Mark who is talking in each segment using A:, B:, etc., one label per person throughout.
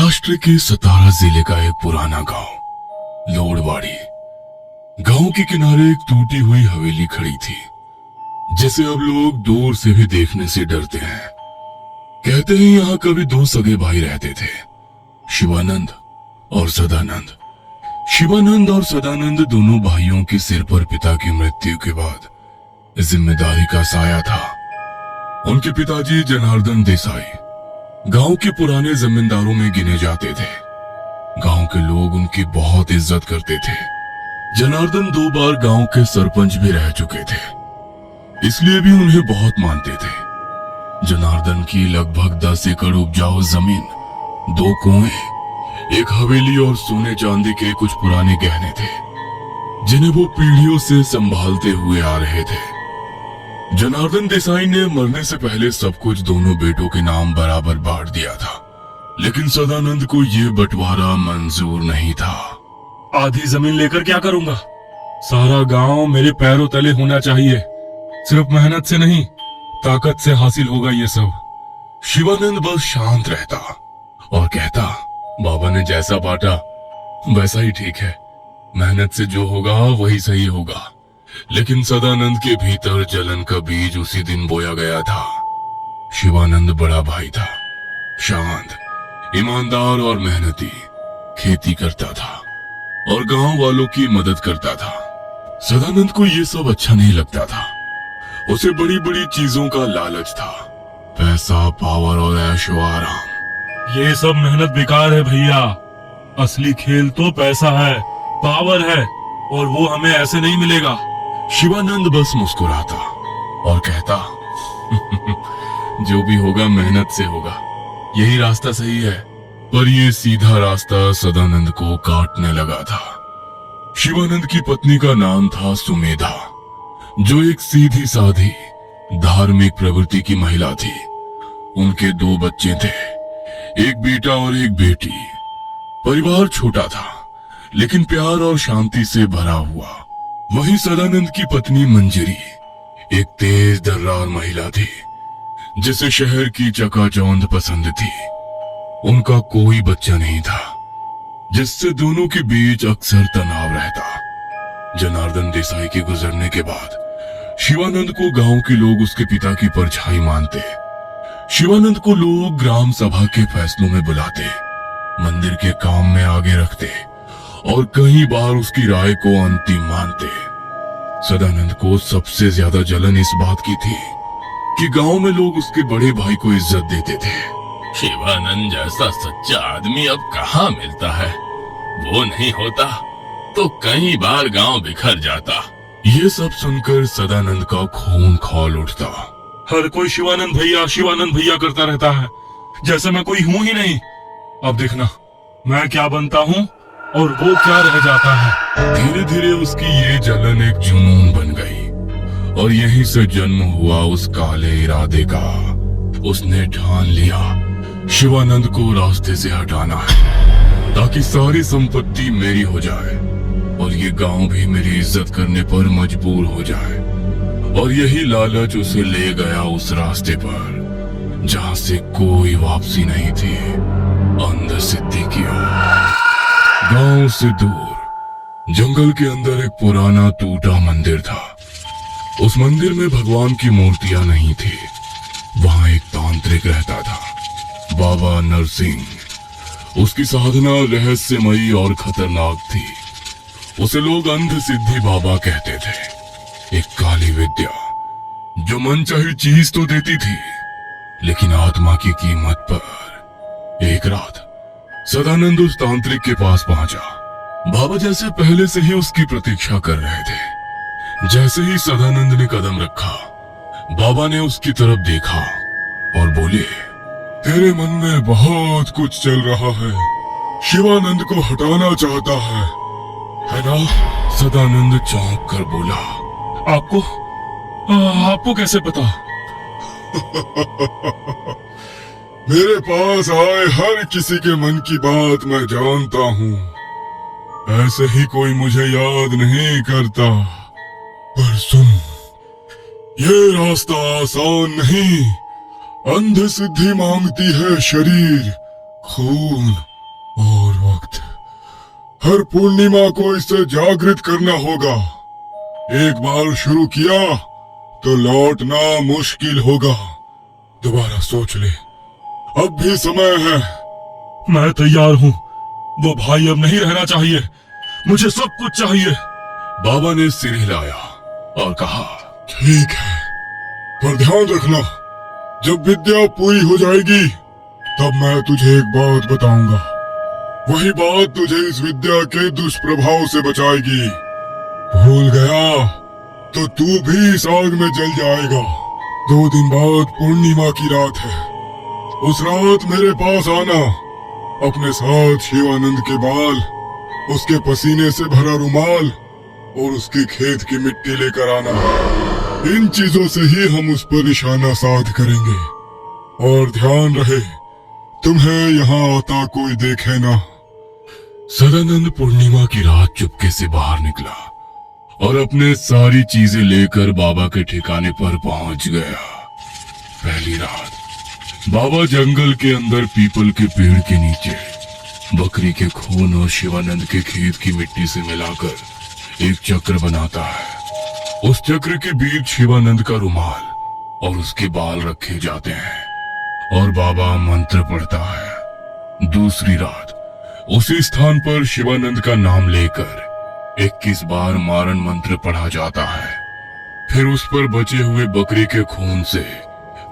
A: महाराष्ट्र के सतारा जिले का एक पुराना गांव लोडवाड़ी। गांव के किनारे एक टूटी हुई हवेली खड़ी थी, जिसे अब लोग दूर से भी देखने से डरते हैं। कहते हैं यहाँ कभी दो सगे भाई रहते थे, शिवानंद और सदानंद। शिवानंद और सदानंद दोनों भाइयों के सिर पर पिता की मृत्यु के बाद जिम्मेदारी का साया था। उनके पिताजी जनार्दन देसाई गांव के पुराने जमींदारों में गिने जाते थे। गांव के लोग उनकी बहुत इज्जत करते थे। जनार्दन 2 बार गांव के सरपंच भी रह चुके थे, इसलिए भी उन्हें बहुत मानते थे। जनार्दन की लगभग 10 एकड़ उपजाऊ जमीन, 2 कुएं, एक हवेली और सोने चांदी के कुछ पुराने गहने थे, जिन्हें वो पीढ़ियों से संभालते हुए आ रहे थे। जनार्दन देसाई ने मरने से पहले सब कुछ दोनों बेटों के नाम बराबर बांट दिया था, लेकिन सदानंद को ये बंटवारा मंजूर नहीं था।
B: आधी जमीन लेकर क्या करूंगा? सारा गांव मेरे पैरों तले होना चाहिए। सिर्फ मेहनत से नहीं, ताकत से हासिल होगा ये सब।
A: शिवानंद बस शांत रहता और कहता, बाबा ने जैसा बांटा वैसा ही ठीक है, मेहनत से जो होगा वही सही होगा। लेकिन सदानंद के भीतर जलन का बीज उसी दिन बोया गया था। शिवानंद बड़ा भाई था, शांत, ईमानदार और मेहनती। खेती करता था और गांव वालों की मदद करता था। सदानंद को ये सब अच्छा नहीं लगता था। उसे बड़ी बड़ी चीजों का लालच था, पैसा, पावर और ऐशो आराम।
B: ये सब मेहनत बेकार है भैया। असली खेल तो पैसा है, पावर है, और वो हमें ऐसे नहीं मिलेगा।
A: शिवानंद बस मुस्कुराता और कहता, जो भी होगा मेहनत से होगा, यही रास्ता सही है। पर ये सीधा रास्ता सदानंद को काटने लगा था। शिवानंद की पत्नी का नाम था सुमेधा, जो एक सीधी साधी धार्मिक प्रवृत्ति की महिला थी। उनके 2 बच्चे थे, एक बेटा और एक बेटी। परिवार छोटा था, लेकिन प्यार और शांति से भरा हुआ। वहीं सदानंद की पत्नी मंजरी एक तेज दर्रार महिला थी, जिसे शहर की चकाचौंध पसंद थी। उनका कोई बच्चा नहीं था, जिससे दोनों के बीच अक्सर तनाव रहता। जनार्दन देसाई के गुजरने के बाद शिवानंद को गांव के लोग उसके पिता की परछाई मानते। शिवानंद को लोग ग्राम सभा के फैसलों में बुलाते, मंदिर के काम में आगे रखते और कई बार उसकी राय को अंतिम मानते। सदानंद को सबसे ज्यादा जलन इस बात की थी कि गांव में लोग उसके बड़े भाई को इज्जत देते थे।
C: शिवानंद जैसा सच्चा आदमी अब कहाँ मिलता है। वो नहीं होता तो कई बार गांव बिखर जाता।
A: ये सब सुनकर सदानंद का खून खौल उठता।
B: हर कोई शिवानंद भैया करता रहता है, जैसे मैं कोई हूं ही नहीं। अब देखना मैं क्या बनता हूँ और वो क्या रह जाता है।
A: धीरे धीरे उसकी ये जलन एक जुनून बन गई और यहीं से जन्म हुआ उस काले इरादे का। उसने ठान लिया, शिवानंद को रास्ते से हटाना है, ताकि सारी संपत्ति मेरी हो जाए और ये गांव भी मेरी इज्जत करने पर मजबूर हो जाए। और यही लालच उसे ले गया उस रास्ते पर जहां से कोई वापसी नहीं थी, अंध सिद्धि की ओर। गांव से दूर जंगल के अंदर एक पुराना टूटा मंदिर था। उस मंदिर में भगवान की मूर्तियां नहीं थी। वहां एक तांत्रिक रहता था, बाबा नरसिंह। उसकी साधना रहस्यमयी और खतरनाक थी। उसे लोग अंध सिद्धि बाबा कहते थे। एक काली विद्या जो मन चाही चीज तो देती थी, लेकिन आत्मा की कीमत पर। एक रात सदानंद उस तांत्रिक के पास पहुंचा। बाबा जैसे पहले से ही उसकी प्रतीक्षा कर रहे थे। जैसे ही सदानंद ने कदम रखा, बाबा ने उसकी तरफ देखा और बोले, तेरे मन में बहुत कुछ चल रहा है, शिवानंद को हटाना चाहता है ना? सदानंद चौंक कर बोला,
B: आपको कैसे पता?
D: मेरे पास आए हर किसी के मन की बात मैं जानता हूँ। ऐसे ही कोई मुझे याद नहीं करता। पर सुन, ये रास्ता आसान नहीं। अंध सिद्धि मांगती है शरीर, खून हर पूर्णिमा को इसे जागृत करना होगा। एक बार शुरू किया तो लौटना मुश्किल होगा। दोबारा सोच ले, अब भी समय है।
B: मैं तैयार हूँ। वो भाई अब नहीं रहना चाहिए। मुझे सब कुछ चाहिए।
A: बाबा ने सिर हिलाया और कहा,
D: ठीक है, पर ध्यान रखना, जब विद्या पूरी हो जाएगी तब मैं तुझे एक बात बताऊंगा। वही बात तुझे इस विद्या के दुष्प्रभाव से बचाएगी। भूल गया तो तू भी इस आग में जल जाएगा। 2 दिन बाद पूर्णिमा की रात है। उस रात मेरे पास आना। अपने साथ शिवानंद के बाल, उसके पसीने से भरा रुमाल और उसके खेत की मिट्टी लेकर आना। इन चीजों से ही हम उस पर निशाना साध करेंगे। और ध्यान रहे, तुम्हें यहाँ आता कोई देखे ना।
A: सदानंद पूर्णिमा की रात चुपके से बाहर निकला और अपने सारी चीजें लेकर बाबा के ठिकाने पर पहुंच गया। पहली रात बाबा जंगल के अंदर पीपल के पेड़ के नीचे बकरी के खून और शिवानंद के खेत की मिट्टी से मिलाकर एक चक्र बनाता है। उस चक्र के बीच शिवानंद का रुमाल और उसके बाल रखे जाते हैं और बाबा मंत्र पढ़ता है। दूसरी रात उसी स्थान पर शिवानंद का नाम लेकर 21 बार मारण मंत्र पढ़ा जाता है। फिर उस पर बचे हुए बकरी के खून से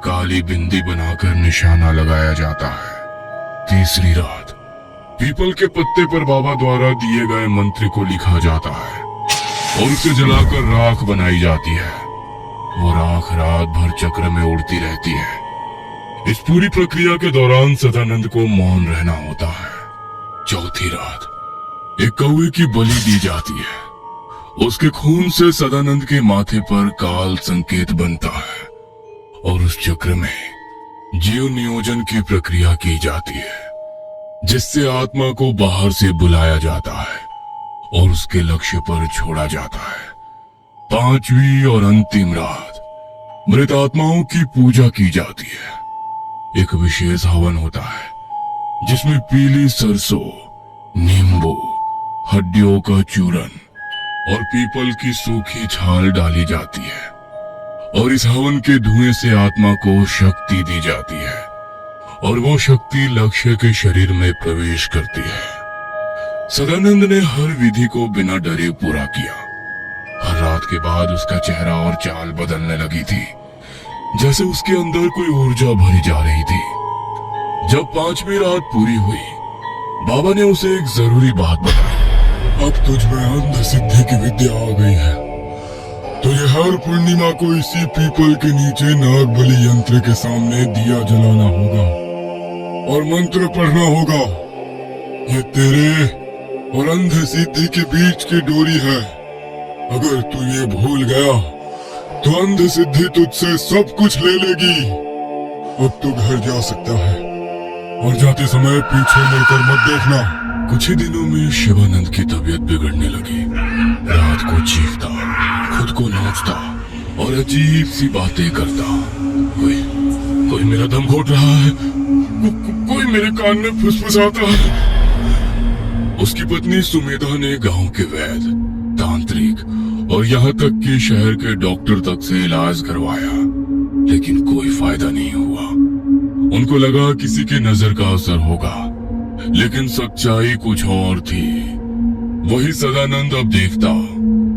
A: काली बिंदी बनाकर निशाना लगाया जाता है। तीसरी रात पीपल के पत्ते पर बाबा द्वारा दिए गए मंत्र को लिखा जाता है और उसे जलाकर राख बनाई जाती है। वो राख रात भर चक्र में उड़ती रहती है। इस पूरी प्रक्रिया के दौरान सदानंद को मौन रहना होता है। चौथी रात एक कौवे की बलि दी जाती है। उसके खून से सदानंद के माथे पर काल संकेत बनता है और उस चक्र में जीव नियोजन की प्रक्रिया की जाती है, जिससे आत्मा को बाहर से बुलाया जाता है और उसके लक्ष्य पर छोड़ा जाता है। पांचवी और अंतिम रात मृत आत्माओं की पूजा की जाती है। एक विशेष हवन होता है जिसमें पीली सरसों, नींबू, हड्डियों का चूरन और पीपल की सूखी छाल डाली जाती है और इस हवन के धुएं से आत्मा को शक्ति दी जाती है और वो शक्ति लक्ष्य के शरीर में प्रवेश करती है। सदानंद ने हर विधि को बिना डरे पूरा किया। हर रात के बाद उसका चेहरा और चाल बदलने लगी थी, जैसे उसके अंदर कोई ऊर्जा भरी जा रही थी। जब 5वीं रात पूरी हुई, बाबा ने उसे एक जरूरी बात बताई।
D: अब तुझ में अंध सिद्धि की विद्या आ गई है। तुझे हर पूर्णिमा को इसी पीपल के नीचे नाग बलि यंत्र के सामने दिया जलाना होगा और मंत्र पढ़ना होगा। ये तेरे और अंध सिद्धि के बीच की डोरी है। अगर तू ये भूल गया तो अंध सिद्धि तुझसे सब कुछ ले लेगी। अब तू घर जा सकता है और जाते समय पीछे मुड़कर मत देखना।
A: कुछ ही दिनों में शिवानंद की तबीयत बिगड़ने लगी। रात को चीखता, खुद को नोचता और अजीब सी बातें करता। कोई मेरा दम घोट रहा है, कोई मेरे कान में फुसफुसाता है। उसकी पत्नी सुमेधा ने गांव के वैद्य, तांत्रिक और यहाँ तक कि शहर के डॉक्टर तक से इलाज करवाया, लेकिन कोई फायदा नहीं हुआ। उनको लगा किसी की नजर का असर होगा, लेकिन सच्चाई कुछ और थी। वही सदानंद अब देखता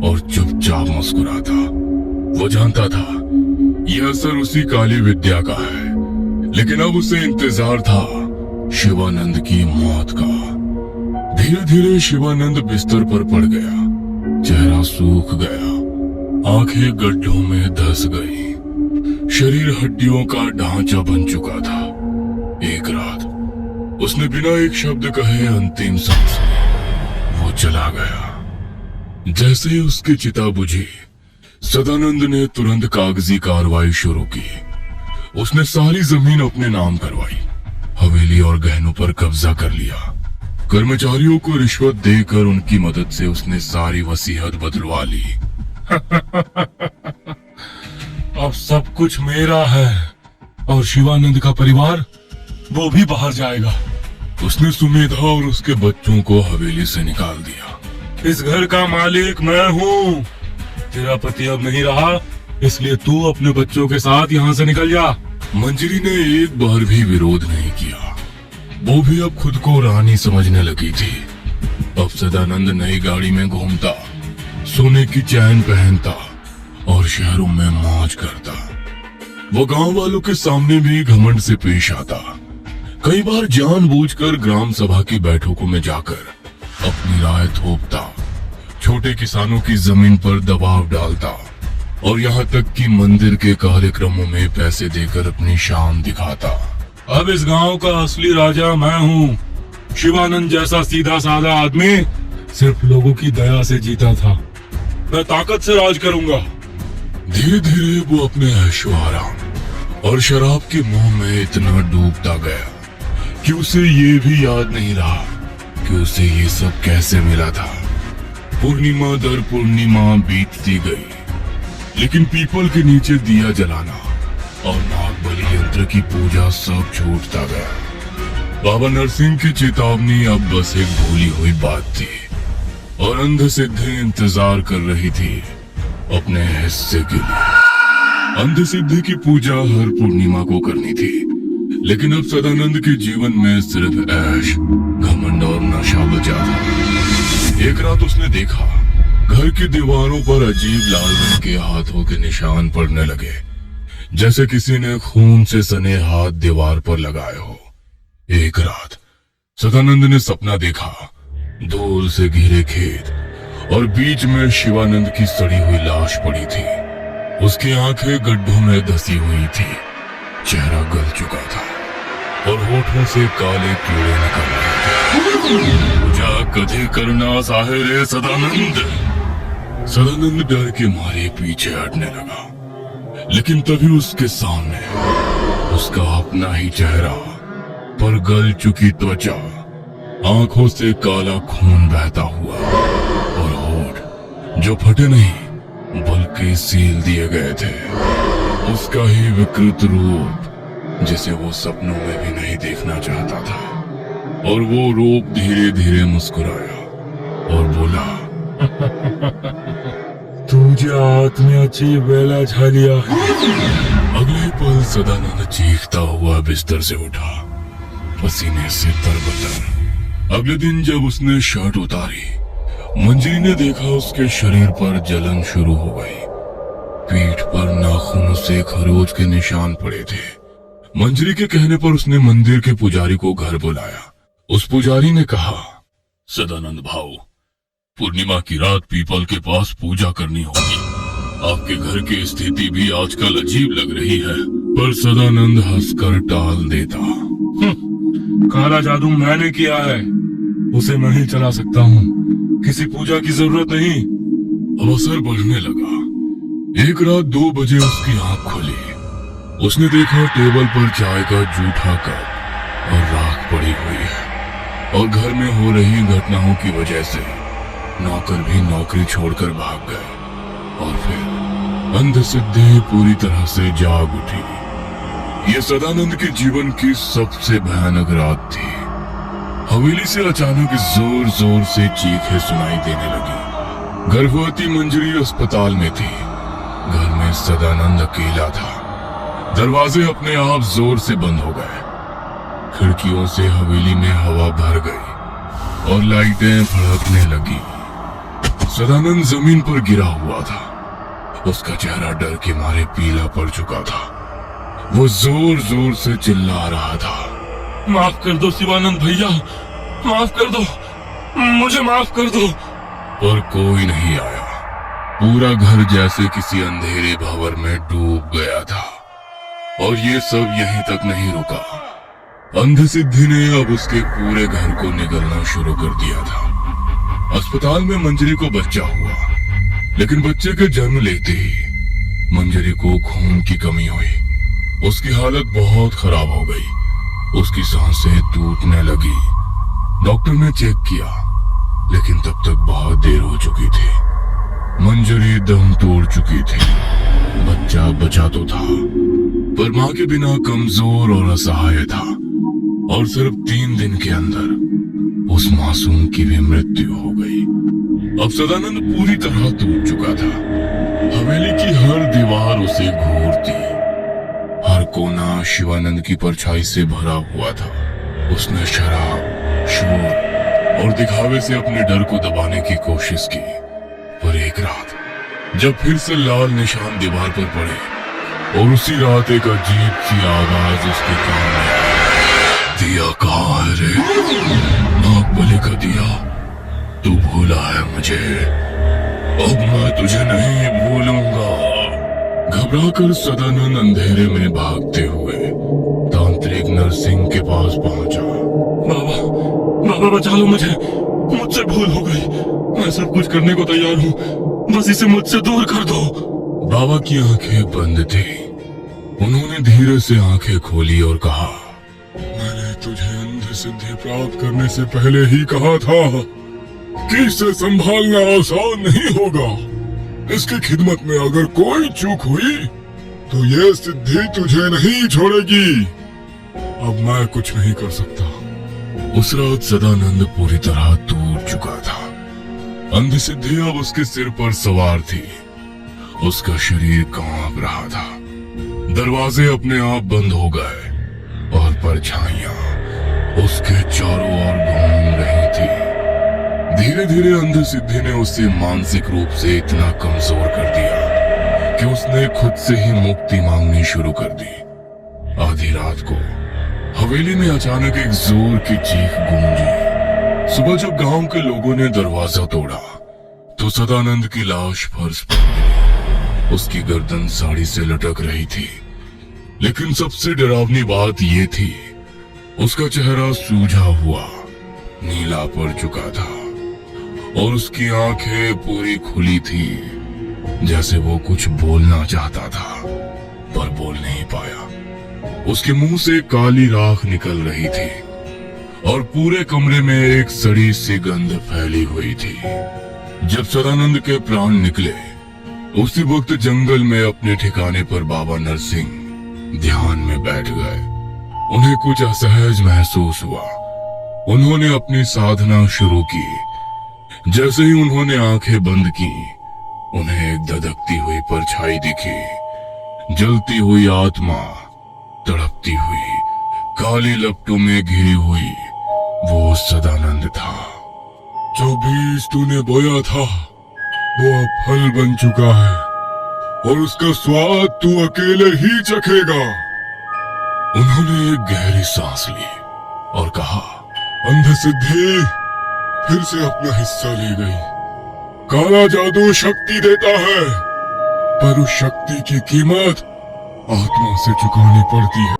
A: और चुपचाप मुस्कुराता। वो जानता था यह असर उसी काली विद्या का है, लेकिन अब उसे इंतजार था शिवानंद की मौत का। धीरे धीरे शिवानंद बिस्तर पर पड़ गया। चेहरा सूख गया, आंखें गड्ढों में धंस गई, शरीर हड्डियों का ढांचा बन चुका था। एक रात उसने बिना एक शब्द कहे अंतिम सांस ली। वो चला गया। जैसे ही उसकी चिता बुझी, सदानंद ने तुरंत कागजी कार्रवाई शुरू की। उसने सारी जमीन अपने नाम करवाई, हवेली और गहनों पर कब्जा कर लिया। कर्मचारियों को रिश्वत देकर उनकी मदद से उसने सारी वसीयत बदलवा ली।
B: अब सब कुछ मेरा है और शिवानंद का परिवार वो भी बाहर जाएगा।
A: उसने सुमेधा और उसके बच्चों को हवेली से निकाल दिया।
B: इस घर का मालिक मैं हूँ। तेरा पति अब नहीं रहा, इसलिए तू अपने बच्चों के साथ यहाँ से निकल जा।
A: मंजरी ने एक बार भी विरोध नहीं किया। वो भी अब खुद को रानी समझने लगी थी। अब सदानंद नई गाड़ी में घूमता, सोने की चैन पहनता और शहरों में मौज करता। वो गांव वालों के सामने भी घमंड से पेश आता। कई बार जानबूझकर ग्राम सभा की बैठकों में जाकर अपनी राय थोपता, छोटे किसानों की जमीन पर दबाव डालता और यहाँ तक कि मंदिर के कार्यक्रमों में पैसे देकर अपनी शान दिखाता।
B: अब इस गांव का असली राजा मैं हूँ। शिवानंद जैसा सीधा साधा आदमी सिर्फ लोगों की दया से जीता था। मैं ताकत से राज करूंगा।
A: धीरे धीरे वो अपने ऐशो आराम और शराब के मोह में इतना डूबता गया कि उसे ये भी याद नहीं रहा कि उसे ये सब कैसे मिला था। पूर्णिमा दर पूर्णिमा बीतती गई, लेकिन पीपल के नीचे दिया जलाना और नागबली यंत्र की पूजा सब छूटता गया। बाबा नरसिंह की चेतावनी अब बस एक भूली हुई बात थी और अंध सिद्धि इंतजार कर रही थी अपने हिस्से के लिए। अंध सिद्धि की पूजा हर पूर्णिमा को करनी थी, लेकिन अब सदानंद के जीवन में सिर्फ ऐश, घमंड और नशा बचा था। एक रात उसने देखा घर की दीवारों पर अजीब लाल रंग के हाथों के निशान पड़ने लगे, जैसे किसी ने खून से सने हाथ दीवार पर लगाए हो। एक रात सदानंद ने सपना देखा, धूल से घिरे खेत और बीच में शिवानंद की सड़ी हुई लाश पड़ी थी। उसकी आंखें गड्ढों में धसी हुई थी, चेहरा गल चुका था और होठों से काले कीड़े निकल रहे थे। पूजा कभी करना साहे रे सदानंद। सदानंद डर के मारे पीछे हटने लगा, लेकिन तभी उसके सामने उसका अपना ही चेहरा, पर गल चुकी त्वचा, आंखों से काला खून बहता हुआ और होठ जो फटे नहीं बल्कि सील दिए गए थे। उसका ही विकृत रूप जिसे वो सपनों में भी नहीं देखना चाहता था। और वो रूप धीरे धीरे मुस्कुराया और बोला,
B: तुझ्या आत्म्याची वेला झाली आहे।
A: अगले पल सदानंद चीखता हुआ बिस्तर से उठा, पसीने से तरबतर। अगले दिन जब उसने शर्ट उतारी, मंजरी ने देखा उसके शरीर पर जलन शुरू हो गई। पीठ पर नाखूनों से खरोच के निशान पड़े थे। मंजरी के कहने पर उसने मंदिर के पुजारी को घर बुलाया। उस पुजारी ने कहा,
C: सदानंद भाऊ, पूर्णिमा की रात पीपल के पास पूजा करनी होगी। आपके घर की स्थिति भी आजकल अजीब लग रही है।
A: पर सदानंद हंसकर टाल देता।
B: काला जादू मैंने किया है, उसे मैं ही चला सकता हूँ। किसी पूजा की जरूरत नहीं।
A: अवसर बढ़ने लगा। एक रात 2 बजे उसकी आंख खुली। उसने देखा टेबल पर चाय का जूठा कप और राख पड़ी हुई है और घर में हो रही घटनाओं की वजह से नौकर भी नौकरी छोड़कर भाग गए। और फिर अंध सिद्धि पूरी तरह से जाग उठी। ये सदानंद के जीवन की सबसे भयानक रात थी। हवेली से अचानक जोर जोर से चीखें सुनाई देने लगी। गर्भवती मंजरी अस्पताल में थी। घर में सदानंद अकेला था। दरवाजे अपने आप जोर से बंद हो गए। खिड़कियों से हवेली में हवा भर गई और लाइटें फड़कने लगी। सदानंद जमीन पर गिरा हुआ था। उसका चेहरा डर के मारे पीला पड़ चुका था। वो जोर जोर से चिल्ला रहा था,
B: माफ कर दो शिवानंद भैया, माफ कर दो, मुझे माफ कर दो।
A: पर कोई नहीं आया। पूरा घर जैसे किसी अंधेरे भंवर में डूब गया था। और ये सब यहीं तक नहीं रुका। अंध सिद्धि ने अब उसके पूरे घर को निगलना शुरू कर दिया था। अस्पताल में मंजरी को बच्चा हुआ, लेकिन बच्चे के जन्म लेते ही मंजरी को खून की कमी हुई। उसकी हालत बहुत खराब हो गई। उसकी सांसें टूटने लगी। डॉक्टर ने चेक किया, लेकिन तब तक बहुत देर हो चुकी थी। मंजरी दम तोड़ चुकी थी। बच्चा बचा तो था, पर मां के बिना कमजोर और असहाय था। और सिर्फ 3 दिन के अंदर उस मासूम की भी मृत्यु हो गई। अब सदानंद पूरी तरह टूट चुका था। हवेली की हर दीवार उसे घूरती, हर कोना शिवानंद की परछाई से भरा हुआ था। उसने शराब, शोर और दिखावे से अपने डर को दबाने की कोशिश की, पर एक रात जब फिर से लाल निशान दीवार पर पड़े और उसी रात एक अजीब सी आवाज उसके कान में आई, दिया कहाँ है रे? नागबलि का दिया, तू भूला है मुझे, अब मैं तुझे नहीं भूलूंगा। घबराकर सदानंद अंधेरे में भागते हुए तांत्रिक नरसिंह के पास पहुंचा।
B: बाबा, बाबा बचा लो मुझे, मुझसे भूल हो गई, मैं सब कुछ करने को तैयार हूँ, बस इसे मुझसे दूर कर दो।
A: बाबा की आंखें बंद थी। उन्होंने धीरे से आंखें खोली और कहा,
D: मैंने तुझे अंध सिद्धि प्राप्त करने से पहले ही कहा था कि इसे संभालना आसान नहीं होगा। इसकी खिदमत में अगर कोई चूक हुई तो ये सिद्धि तुझे नहीं छोड़ेगी। अब मैं कुछ नहीं कर सकता।
A: उस रात सदानंद पूरी तरह टूट चुका था। अंध सिद्धि अब उसके सिर पर सवार थी। उसका शरीर कांप रहा था। दरवाजे अपने आप बंद हो गए और परछाइयां उसके चारों ओर घूम रही थी। धीरे धीरे अंध सिद्धि ने उसे मानसिक रूप से इतना कमजोर कर दिया कि उसने खुद से ही मुक्ति मांगनी शुरू कर दी। आधी रात को हवेली में अचानक एक जोर की चीख गूंजी। सुबह जब गांव के लोगों ने दरवाजा तोड़ा तो सदानंद की लाश फर्श पर मिली। उसकी गर्दन साड़ी से लटक रही थी, लेकिन सबसे डरावनी बात यह थी, उसका चेहरा सूजा हुआ नीला पड़ चुका था और उसकी आंखें पूरी खुली थी, जैसे वो कुछ बोलना चाहता था पर बोल नहीं पाया। उसके मुंह से काली राख निकल रही थी और पूरे कमरे में एक सड़ी सी गंध फैली हुई थी। जब सदानंद के प्राण निकले उसी वक्त जंगल में अपने ठिकाने पर बाबा नरसिंह ध्यान में बैठ गए। उन्हें कुछ असहज महसूस हुआ। उन्होंने अपनी साधना शुरू की। जैसे ही उन्होंने आंखें बंद की, उन्हें एक धधकती हुई परछाई दिखी। जलती हुई आत्मा, तड़पती हुई, काली लपटों में घिरी हुई, वो सदानंद था।
D: जो बीज तूने बोया था वो अब फल बन चुका है और उसका स्वाद तू अकेले ही चखेगा।
A: उन्होंने एक गहरी सांस ली और कहा,
D: अंध सिद्धि फिर से अपना हिस्सा ले गई। काला जादू शक्ति देता है, पर उस शक्ति की कीमत आत्मा से चुकानी पड़ती है।